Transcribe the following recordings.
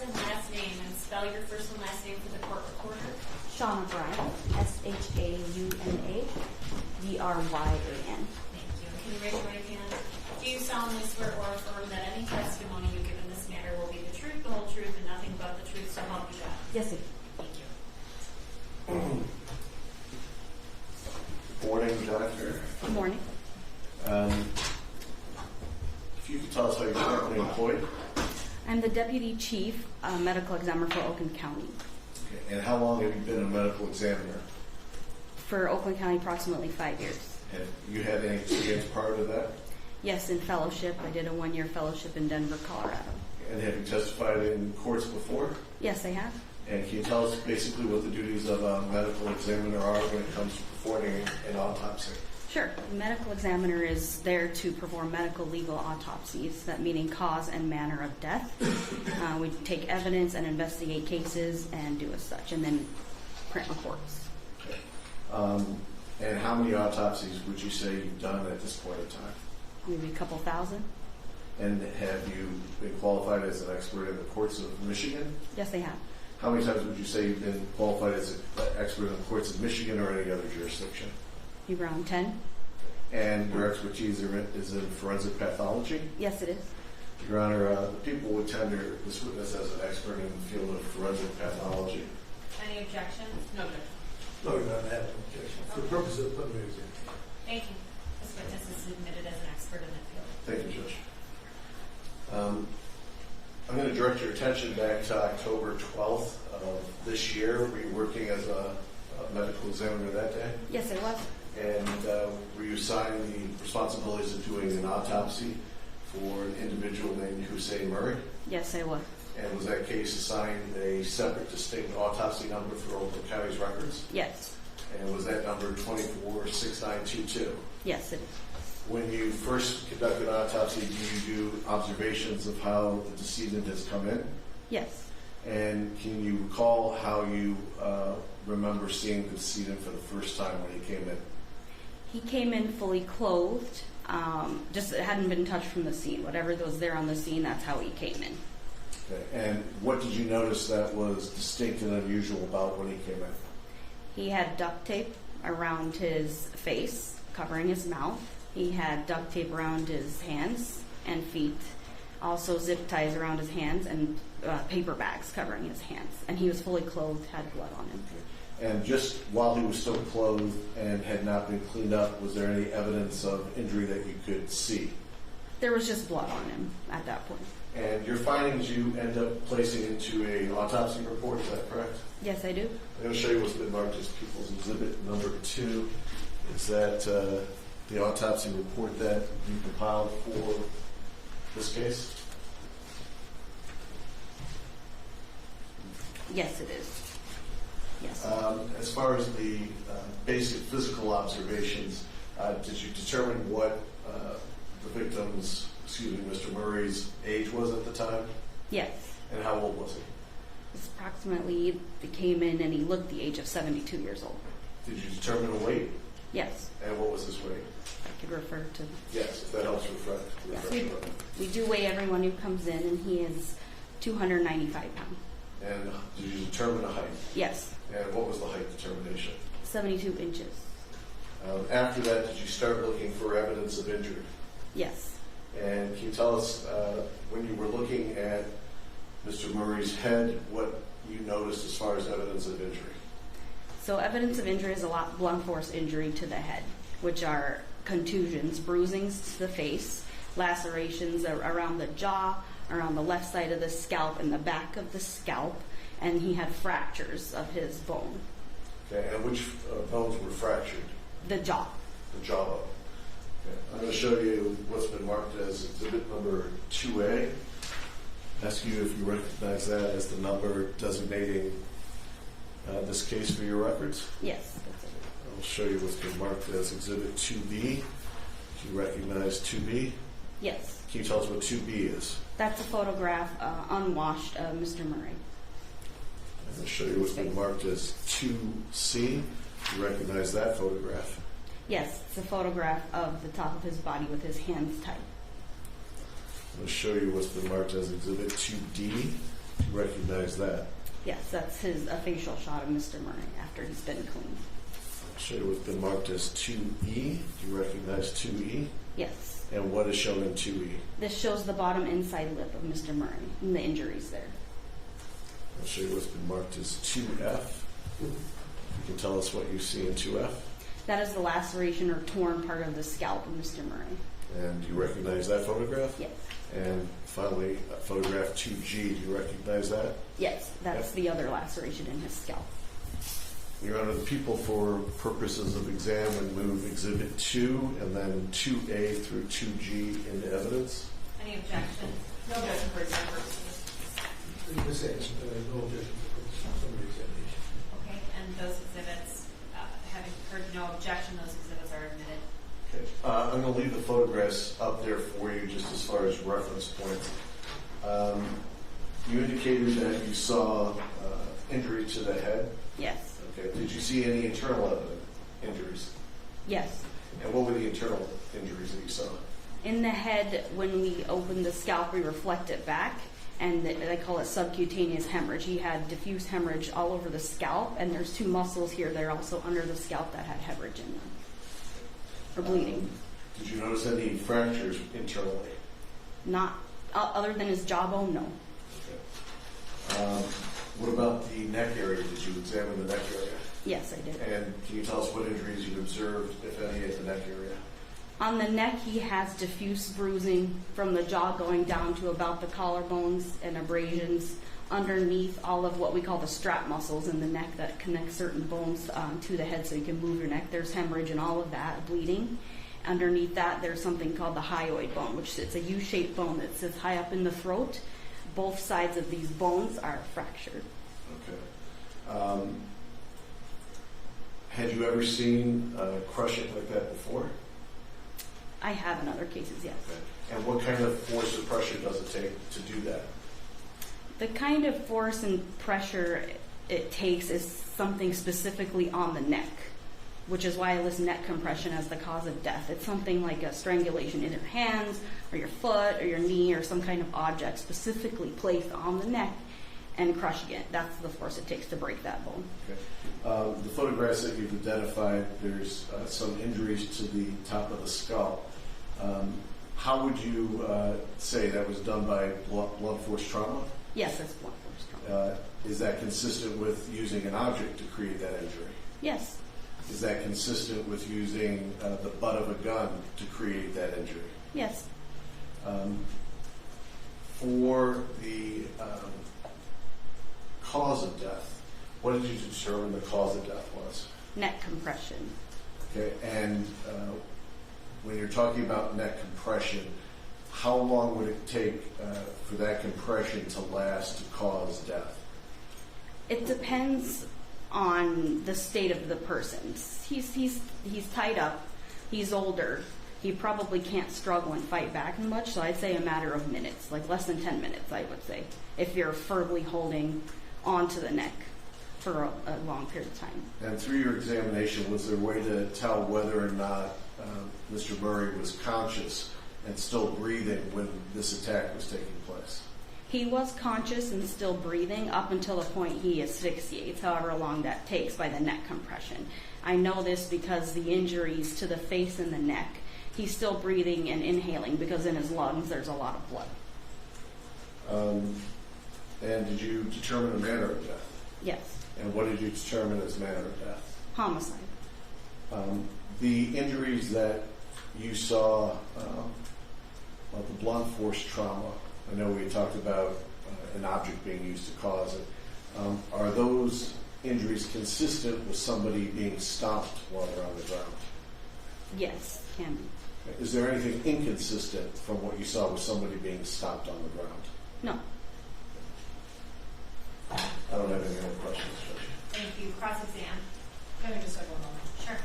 and last name, and spell your first and last name for the court recorder. Shauna Bryan, SHAUNA, BRYAN. Thank you. Can you raise your right hand? Do you solemnly swear or affirm that any testimony you give in this matter will be the truth, the whole truth, and nothing but the truth, so help you God? Yes, sir. Thank you. Good morning, Doctor. Good morning. If you could tell us how you're currently employed. I'm the Deputy Chief Medical Examiner for Oakland County. Okay. And how long have you been a medical examiner? For Oakland County, approximately 5 years. Have you had any experience prior to that? Yes, in fellowship. I did a 1-year fellowship in Denver, Colorado. And have you testified in courts before? Yes, I have. And can you tell us basically what the duties of a medical examiner are when it comes to performing an autopsy? Sure. The medical examiner is there to perform medical legal autopsies, that meaning cause and manner of death. We take evidence and investigate cases and do as such, and then print reports. Okay. And how many autopsies would you say you've done at this point in time? Maybe a couple thousand. And have you been qualified as an expert in the courts of Michigan? Yes, I have. How many times would you say you've been qualified as an expert in the courts of Michigan or any other jurisdiction? Maybe around 10. And your expertise is in forensic pathology? Yes, it is. Your Honor, the people would tender this witness as an expert in the field of forensic pathology. Any objections? No objection. No, you don't have an objection. For the purpose of the preliminary exam. Thank you. This witness is admitted as an expert in that field. Thank you, Judge. I'm going to direct your attention back to October 12th of this year. Were you working as a medical examiner that day? Yes, I was. And were you assigned the responsibilities of doing an autopsy for an individual named Hussein Murray? Yes, I was. And was that case assigned a separate, distinct autopsy number for Oakland County's records? Yes. And was that number 246922? Yes, it is. When you first conducted an autopsy, do you do observations of how the decedent has come in? Yes. And can you recall how you remember seeing the decedent for the first time when he came in? He came in fully clothed. Just it hadn't been touched from the scene. Whatever was there on the scene, that's how he came in. Okay. And what did you notice that was distinct and unusual about when he came in? He had duct tape around his face, covering his mouth. He had duct tape around his hands and feet, also zip ties around his hands, and paper bags covering his hands. And he was fully clothed, had blood on him. And just while he was still clothed and had not been cleaned up, was there any evidence of injury that you could see? There was just blood on him at that point. And your findings you end up placing into an autopsy report, is that correct? Yes, I do. I'm going to show you what's been marked as People's Exhibit number 2. Is that the autopsy report that you compiled for this case? Yes, it is. Yes. As far as the basic physical observations, did you determine what the victim's, Mr. Murray's age was at the time? Yes. And how old was he? It's approximately, he came in and he looked the age of 72 years old. Did you determine a weight? Yes. And what was his weight? I could refer to. Yes, if that helps refresh. Yes, we do weigh everyone who comes in, and he is 295 pounds. And did you determine a height? Yes. And what was the height determination? 72 inches. After that, did you start looking for evidence of injury? Yes. And can you tell us, when you were looking at Mr. Murray's head, what you noticed as far as evidence of injury? So evidence of injury is a lot blunt force injury to the head, which are contusions, bruisings to the face, lacerations around the jaw, around the left side of the scalp and the back of the scalp, and he had fractures of his bone. Okay, and which bones were fractured? The jaw. The jawbone. Okay. I'm going to show you what's been marked as exhibit number 2A. Ask you if you recognize that as the number designating this case for your records. Yes, that's it. I'll show you what's been marked as exhibit 2B. Do you recognize 2B? Yes. Can you tell us what 2B is? That's a photograph, unwashed, of Mr. Murray. I'm going to show you what's been marked as 2C. Do you recognize that photograph? Yes, it's a photograph of the top of his body with his hands tied. I'm going to show you what's been marked as exhibit 2D. Do you recognize that? Yes, that's a facial shot of Mr. Murray after he's been cleaned. I'll show you what's been marked as 2E. Do you recognize 2E? Yes. And what is shown in 2E? This shows the bottom inside lip of Mr. Murray and the injuries there. I'll show you what's been marked as 2F. You can tell us what you see in 2F. That is the laceration or torn part of the scalp of Mr. Murray. And do you recognize that photograph? Yes. And finally, photograph 2G. Do you recognize that? Yes, that's the other laceration in his scalp. Your Honor, the people, for purposes of exam, would move Exhibit 2 and then 2A through 2G into evidence. Any objection? No objection for exam purposes. No objection for summary examination. Okay, and those exhibits, having heard no objection, those exhibits are admitted. Okay. I'm going to leave the photographs up there for you just as far as reference points. You indicated that you saw injury to the head. Yes. Okay. Did you see any internal injuries? Yes. And what were the internal injuries that you saw? In the head, when we open the scalp, we reflect it back, and they call it subcutaneous hemorrhage. He had diffuse hemorrhage all over the scalp, and there's two muscles here that are also under the scalp that had hemorrhage in them, or bleeding. Did you notice any fractures internally? Not other than his jawbone, no. Okay. What about the neck area? Did you examine the neck area? Yes, I did. And can you tell us what injuries you observed, if any, at the neck area? On the neck, he has diffuse bruising from the jaw going down to about the collarbones and abrasions underneath all of what we call the strap muscles in the neck that connect certain bones to the head so you can move your neck. There's hemorrhage and all of that, bleeding. Underneath that, there's something called the hyoid bone, which is a U-shaped bone that sits high up in the throat. Both sides of these bones are fractured. Okay. Had you ever seen crushing like that before? I have in other cases, yes. Okay. And what kind of force or pressure does it take to do that? The kind of force and pressure it takes is something specifically on the neck, which is why I list neck compression as the cause of death. It's something like a strangulation in your hands or your foot or your knee or some kind of object specifically placed on the neck and crushing it. That's the force it takes to break that bone. Okay. The photographs that you've identified, there's some injuries to the top of the skull. How would you say that was done by blunt force trauma? Yes, that's blunt force trauma. Is that consistent with using an object to create that injury? Yes. Is that consistent with using the butt of a gun to create that injury? Yes. For the cause of death, what did you determine the cause of death was? Neck compression. Okay, and when you're talking about neck compression, how long would it take for that compression to last to cause death? It depends on the state of the person. He's tied up. He's older. He probably can't struggle and fight back much. So I'd say a matter of minutes, like less than 10 minutes, I would say, if you're firmly holding onto the neck for a long period of time. And through your examination, was there a way to tell whether or not Mr. Murray was conscious and still breathing when this attack was taking place? He was conscious and still breathing up until the point he asphyxiates, however long that takes by the neck compression. I know this because the injuries to the face and the neck, he's still breathing and inhaling because in his lungs there's a lot of blood. And did you determine a manner of death? Yes. And what did you determine as manner of death? Homicide. The injuries that you saw, the blunt force trauma, I know we talked about an object being used to cause it. Are those injuries consistent with somebody being stomped while they're on the ground? Yes, can be. Is there anything inconsistent from what you saw with somebody being stomped on the ground? No. I don't have any other questions, Judge. Thank you. Cross-exam. Let me just have one moment. Sure.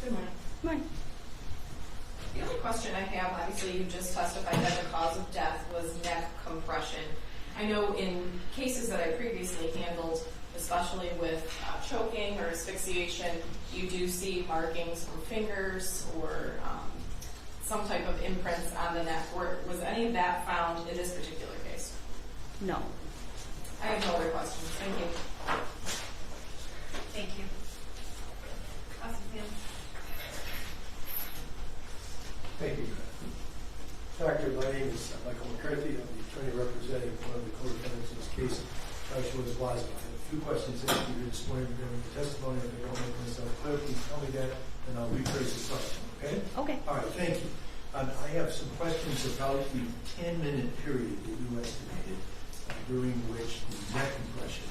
Good morning. Right. The only question I have, obviously, obviously you just testified that the cause of death was neck compression. I know in cases that I previously handled, especially with choking or asphyxiation, you do see markings from fingers or some type of imprints on the neck. Was any of that found in this particular case? No. I have no other questions. Thank you. Thank you. Hussein. Thank you. Doctor, my name is Michael McCarthy. I'm the attorney representing one of the co-defendants in this case, Shauna. I have a few questions to ask you here this morning during the testimony. If I don't make myself clear, please tell me that, and I'll rephrase the question, okay? Okay. All right, thank you. I have some questions about the 10-minute period that you estimated during which the neck compression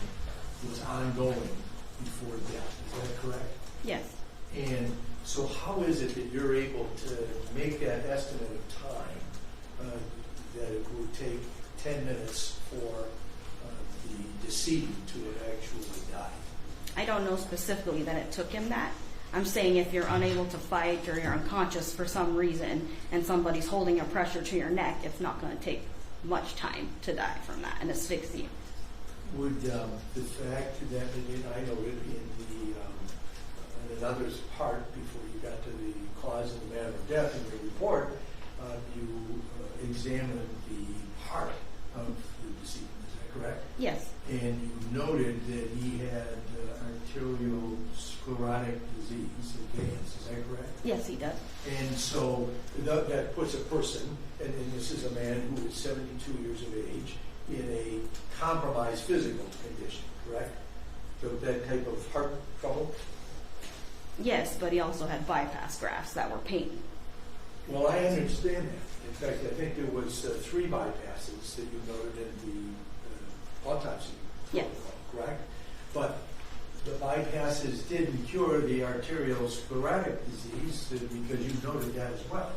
was ongoing before death. Is that correct? Yes. And so how is it that you're able to make that estimate of time that it would take 10 minutes for the decedent to have actually died? I don't know specifically that it took him that. I'm saying if you're unable to fight or you're unconscious for some reason and somebody's holding a pressure to your neck, it's not going to take much time to die from that and asphyxia. Would the fact that, I noted in another's part before you got to the cause and the manner of death in your report, you examined the heart of the decedent, is that correct? Yes. And you noted that he had arteriosclerotic disease in Gans, is that correct? Yes, he does. And so that puts a person, and this is a man who is 72 years of age, in a compromised physical condition, correct? So that type of heart trouble? Yes, but he also had bypass grafts that were pain. Well, I understand that. In fact, I think there was 3 bypasses that you noted in the autopsy Yes. protocol, correct? But the bypasses didn't cure the arteriosclerotic disease because you noted that as well.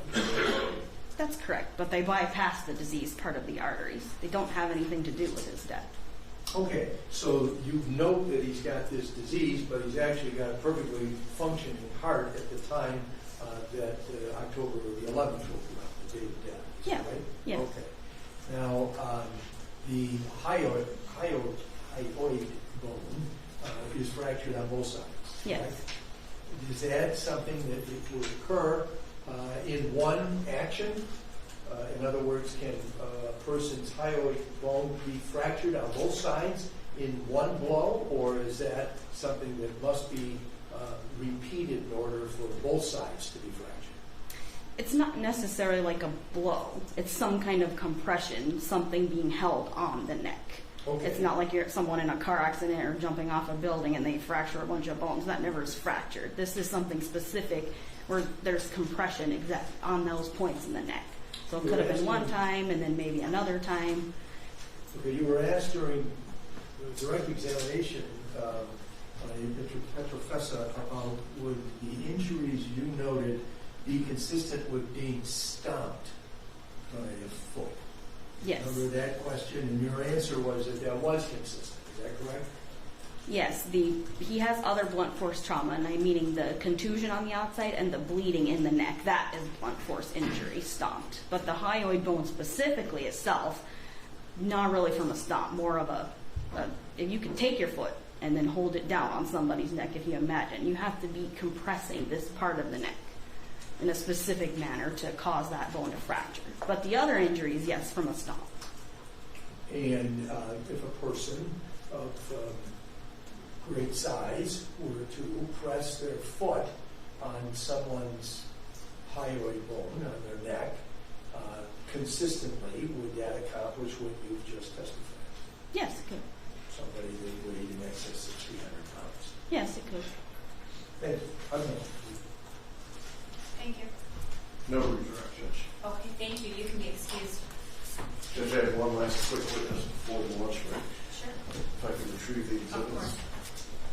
That's correct, but they bypass the disease part of the arteries. They don't have anything to do with his death. Okay, so you note that he's got this disease, but he's actually got a perfectly functioning heart at the time that October the 11th will be up, the date of death. Is Yeah. that right? Yes. Okay. Now, the hyoid bone is fractured on both sides. Yes. Right? Is that something that it would occur in one action? In other words, can a person's hyoid bone be fractured on both sides in one blow, or is that something that must be repeated in order for both sides to be fractured? It's not necessarily like a blow. It's some kind of compression, something being held on the neck. Okay. It's not like you're someone in a car accident or jumping off a building and they fracture a bunch of bones. That never is fractured. This is something specific where there's compression exact on those points in the neck. So it could have been one time and then maybe another time. Okay, you were asked during the direct examination by Professor about would the injuries you noted be consistent with being stomped by a foot? Yes. Remember that question? And your answer was that was consistent. Is that correct? Yes, he has other blunt force trauma, and I'm meaning the contusion on the outside and the bleeding in the neck. That is blunt force injury, stomped. But the hyoid bone specifically itself, not really from a stomp, more of if you can take your foot and then hold it down on somebody's neck, if you imagine. You have to be compressing this part of the neck in a specific manner to cause that bone to fracture. But the other injuries, yes, from a stomp. And if a person of great size were to press their foot on someone's hyoid bone, on their neck, consistently, would that accomplish what you've just testified? Yes, it could. Somebody that weighed in excess of 300 pounds. Yes, it could. Thank you. I don't know. Thank you. No redirect, Judge. Okay, thank you. You can be excused. Judge, I have one last quick witness before the lunch break. Sure. If I could retrieve the Of exhibits. course.